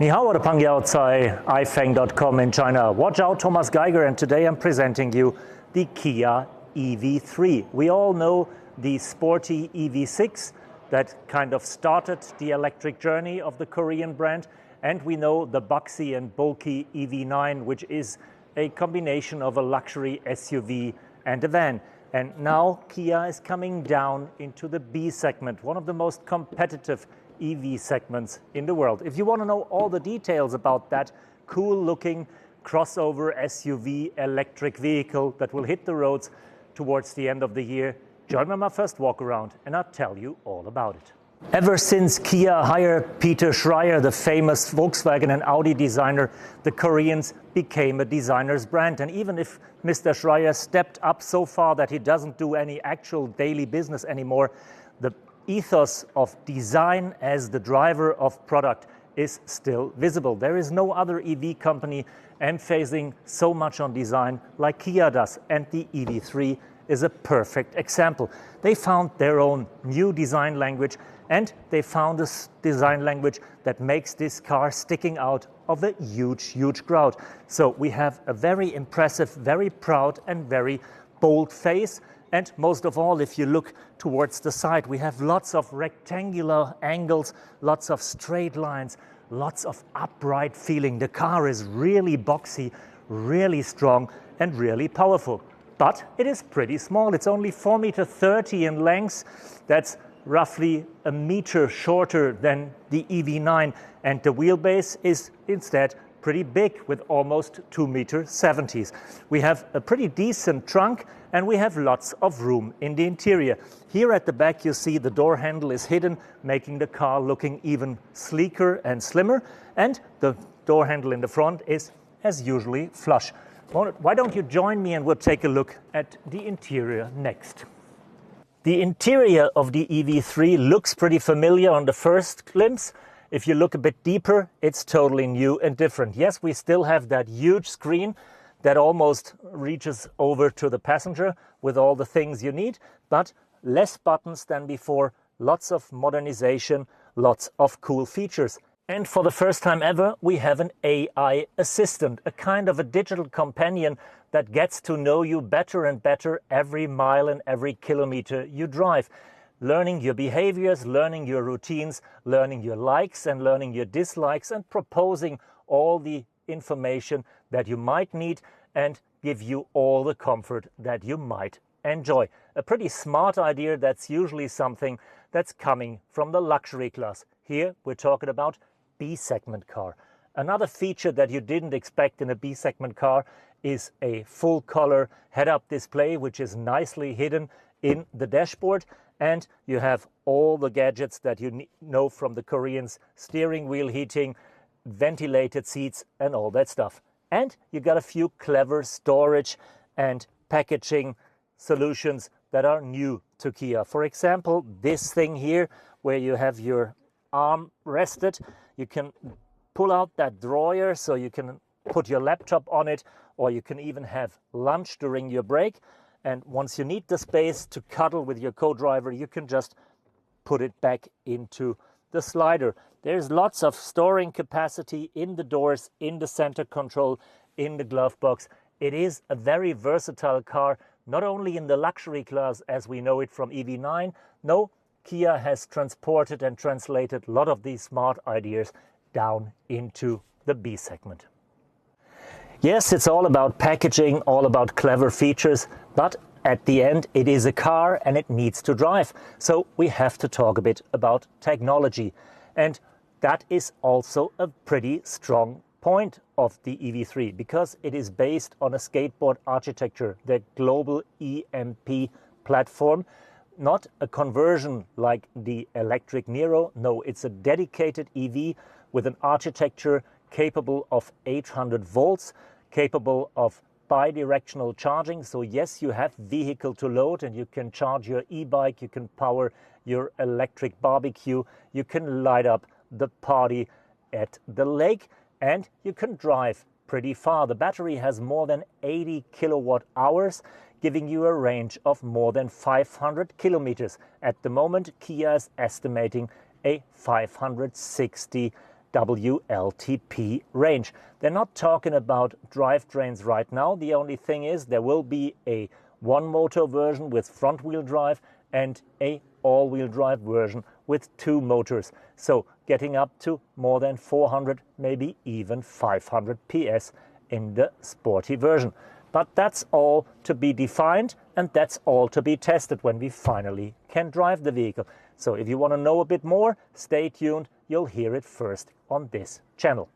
Ni hao de pang yao cai ifeng.com in China. Watch out, Thomas Geiger, and today I'm presenting you the Kia EV3. We all know the sporty EV6 that kind of started the electric journey of the Korean brand, and we know the boxy and bulky EV9, which is a combination of a luxury SUV and a van. And now Kia is coming down into the B segment, one of the most competitive EV segments in the world. If you want to know all the details about that cool looking crossover SUV electric vehicle that will hit the roads towards the end of the year, join me on my first walk around and I'll tell you all about it. Ever since Kia hired Peter Schreier, the famous Volkswagen and Audi designer, the Koreans became a designer's brand. And even if Mr. Schreier stepped up so far that he doesn't do any actual daily business anymore, the ethos of design as the driver of product is still visible. There is no other EV company emphasizing so much on design like Kia does, and the EV3 is a perfect example. They found their own new design language, and they found a design language that makes this car sticking out of a huge crowd. So we have a very impressive, very proud and very bold face. And most of all, if you look towards the side, we have lots of rectangular angles, lots of straight lines, lots of upright feeling. The car is really boxy, really strong and really powerful. But it is pretty small. It's only 4.30 meters in length. That's roughly a meter shorter than the EV9. And the wheelbase is instead pretty big with almost 2.70 meters. We have a pretty decent trunk and we have lots of room in the interior. Here at the back you see the door handle is hidden, making the car looking even sleeker and slimmer, and the door handle in the front is as usually flush. Why don't you join me and we'll take a look at the interior next. The interior of the EV3 looks pretty familiar on the first glimpse. If you look a bit deeper, it's totally new and different. Yes, we still have that huge screen that almost reaches over to the passenger with all the things you need, but less buttons than before, lots of modernization, lots of cool features. And for the first time ever, we have an AI assistant, a kind of a digital companion that gets to know you better and better every mile and every kilometer you drive. Learning your behaviors, learning your routines, learning your likes and learning your dislikes, and proposing all the information that you might need and give you all the comfort that you might enjoy. A pretty smart idea that's usually something that's coming from the luxury class. Here we're talking about B-segment car. Another feature that you didn't expect in a B-segment car is a full-color head-up display, which is nicely hidden in the dashboard. And you have all the gadgets that you know from the Koreans: steering wheel heating, ventilated seats and all that stuff. And you got a few clever storage and packaging solutions that are new to Kia. For example, this thing here where you have your arm rested, you can pull out that drawer so you can put your laptop on it, or you can even have lunch during your break. And once you need the space to cuddle with your co-driver, you can just put it back into the slider. There's lots of storing capacity in the doors, in the center control, in the glove box. It is a very versatile car, not only in the luxury class as we know it from EV9. No, Kia has transported and translated a lot of these smart ideas down into the B segment. Yes, it's all about packaging, all about clever features, but at the end it is a car and it needs to drive. So we have to talk a bit about technology. And that is also a pretty strong point of the EV3, because it is based on a skateboard architecture, the global EMP platform. Not a conversion like the electric Nero. No, it's a dedicated EV with an architecture capable of 800 volts, capable of bi-directional charging. So yes, you have vehicle to load and you can charge your e-bike, you can power your electric barbecue, you can light up the party at the lake, and you can drive pretty far. The battery has more than 80 kilowatt hours, giving you a range of more than 500 kilometers. At the moment, Kia is estimating a 560 WLTP range. They're not talking about drivetrains right now. The only thing is there will be a one-motor version with front-wheel drive and a all-wheel drive version with 2 motors. So getting up to more than 400, maybe even 500 PS in the sporty version. But that's all to be defined, and that's all to be tested when we finally can drive the vehicle. So if you want to know a bit more, stay tuned. You'll hear it first on this channel.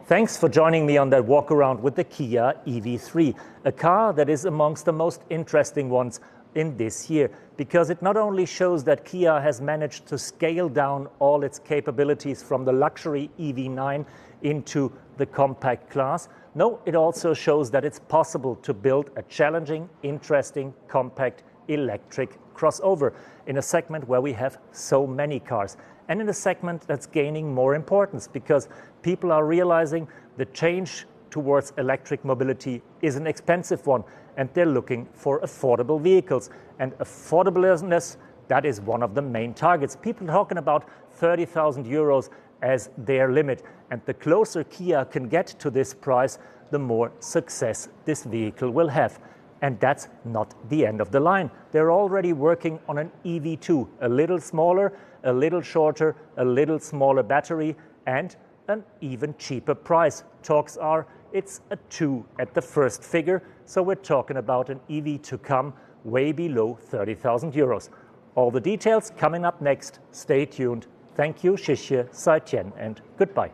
Thanks for joining me on that walk around with the Kia EV3, a car that is amongst the most interesting ones in this year, because it not only shows that Kia has managed to scale down all its capabilities from the luxury EV9 into the compact class. No, it also shows that it's possible to build a challenging, interesting, compact electric crossover in a segment where we have so many cars, and in a segment that's gaining more importance because people are realizing the change towards electric mobility is an expensive one, and they're looking for affordable vehicles. And affordableness, that is one of the main targets. People are talking about 30,000 euros as their limit. And the closer Kia can get to this price, the more success this vehicle will have. And that's not the end of the line. They're already working on an EV2, a little smaller, a little shorter, a little smaller battery, and an even cheaper price. Talks are it's a 2 at the first figure, so we're talking about an EV to come way below 30,000 euros. All the details coming up next. Stay tuned. Thank you, Shishye, Saitian, and goodbye.